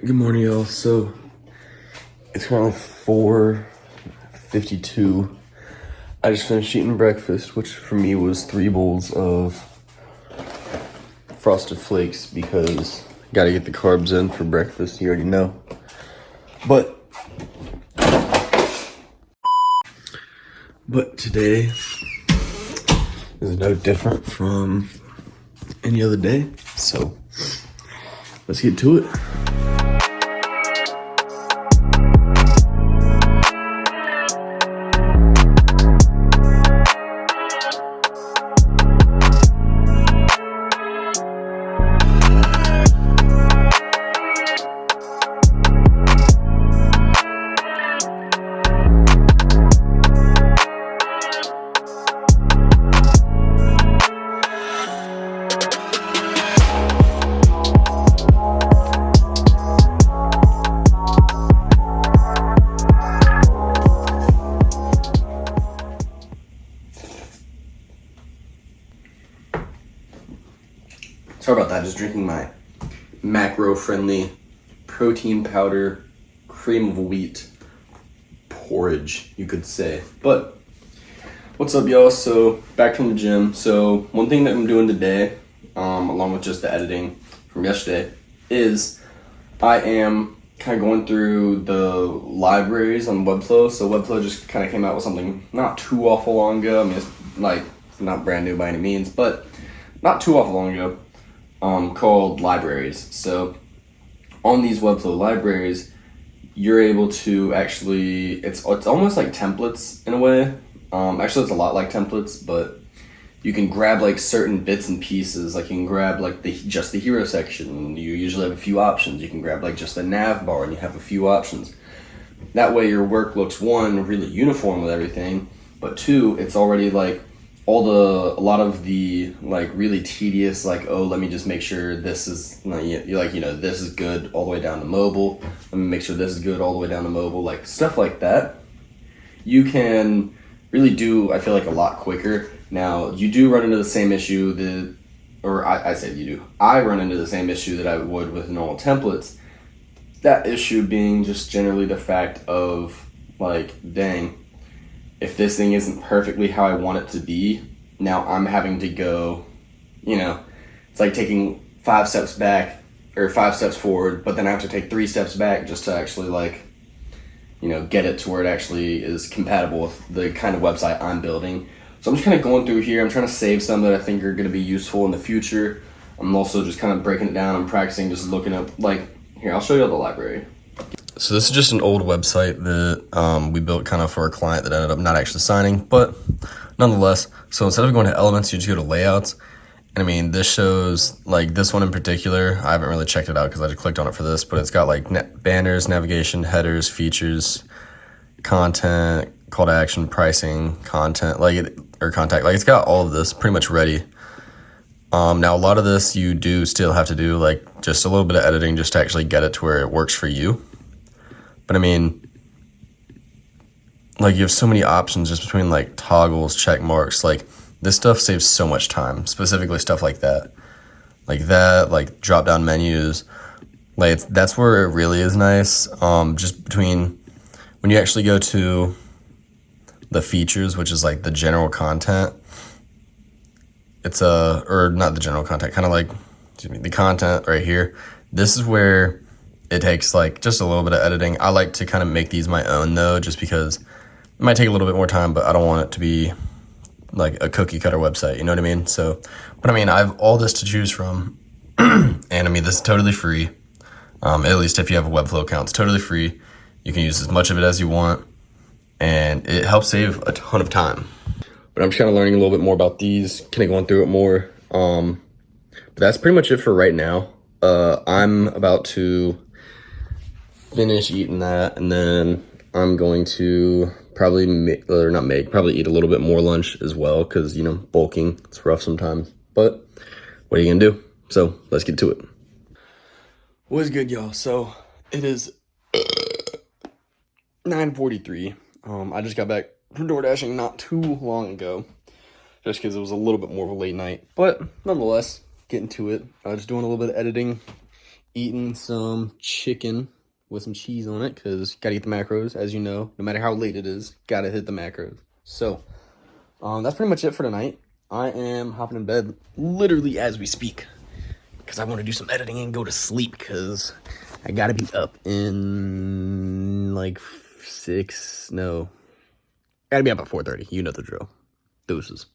Good morning, y'all. So it's currently 4:52. I just finished eating breakfast, which for me was 3 bowls of Frosted Flakes because gotta get the carbs in for breakfast. You already know. But today is no different from any other day. So let's get to it. Sorry about that, just drinking my macro-friendly protein powder, cream of wheat porridge, you could say. But what's up, y'all? So back from the gym. So one thing that I'm doing today, along with just the editing from yesterday, is I am kind of going through the libraries on Webflow. So Webflow just kind of came out with something not too awful long ago. I mean, it's not brand new by any means, but not too awful long ago. Called libraries. So on these Webflow libraries, you're able to actually, it's almost like templates in a way. Actually, it's a lot like templates, but you can grab like certain bits and pieces. Like you can grab like just the hero section. You usually have a few options. You can grab like just the nav bar and you have a few options. That way your work looks, one, really uniform with everything, but two, it's already like a lot of the like really tedious, like, oh, let me just make sure this is this is good all the way down to mobile. Let me make sure this is good all the way down to mobile, like stuff like that. You can really do, I feel like, a lot quicker. Now, you do run into the same issue I run into the same issue that I would with normal templates. That issue being just generally the fact of like, dang, if this thing isn't perfectly how I want it to be, now I'm having to go, it's like taking 5 steps back or 5 steps forward, but then I have to take 3 steps back just to actually get it to where it actually is compatible with the kind of website I'm building. So I'm just kind of going through here. I'm trying to save some that I think are going to be useful in the future. I'm also just kind of breaking it down. I'm practicing just looking up, here, I'll show you the library. So this is just an old website that we built kind of for a client that ended up not actually signing, but nonetheless. So instead of going to elements, you just go to layouts. And I mean, this shows, like this one in particular, I haven't really checked it out because I just clicked on it for this, but it's got like banners, navigation, headers, features, content, call to action, pricing, contact. Like it's got all of this pretty much ready. Now a lot of this you do still have to do like just a little bit of editing just to actually get it to where it works for you. But I mean, like you have so many options just between like toggles, check marks, like this stuff saves so much time, specifically stuff like that, like drop down menus, like that's where it really is nice. Just between when you actually go to the features, which is like the general content, it's or not the general content, kind of like, the content right here. This is where it takes like just a little bit of editing. I like to kind of make these my own though, just because it might take a little bit more time, but I don't want it to be like a cookie cutter website, you know what I mean? So, but I mean, I have all this to choose from, and I mean, this is totally free. At least if you have a Webflow account, it's totally free. You can use as much of it as you want, and it helps save a ton of time. But I'm just kind of learning a little bit more about these, kind of going through it more. But that's pretty much it for right now. I'm about to finish eating that, and then I'm going to probably eat a little bit more lunch as well, because bulking, it's rough sometimes, but what are you gonna do? So let's get to it. What's good, y'all? So it is 9:43. I just got back from door dashing not too long ago, just because it was a little bit more of a late night, but nonetheless, getting to it. I was doing a little bit of editing, eating some chicken with some cheese on it because gotta eat the macros, as you know. No matter how late it is, gotta hit the macros. So, that's pretty much it for tonight. I am hopping in bed literally as we speak because I want to do some editing and go to sleep because I gotta be up in like gotta be up at 4:30. You know the drill. Deuces.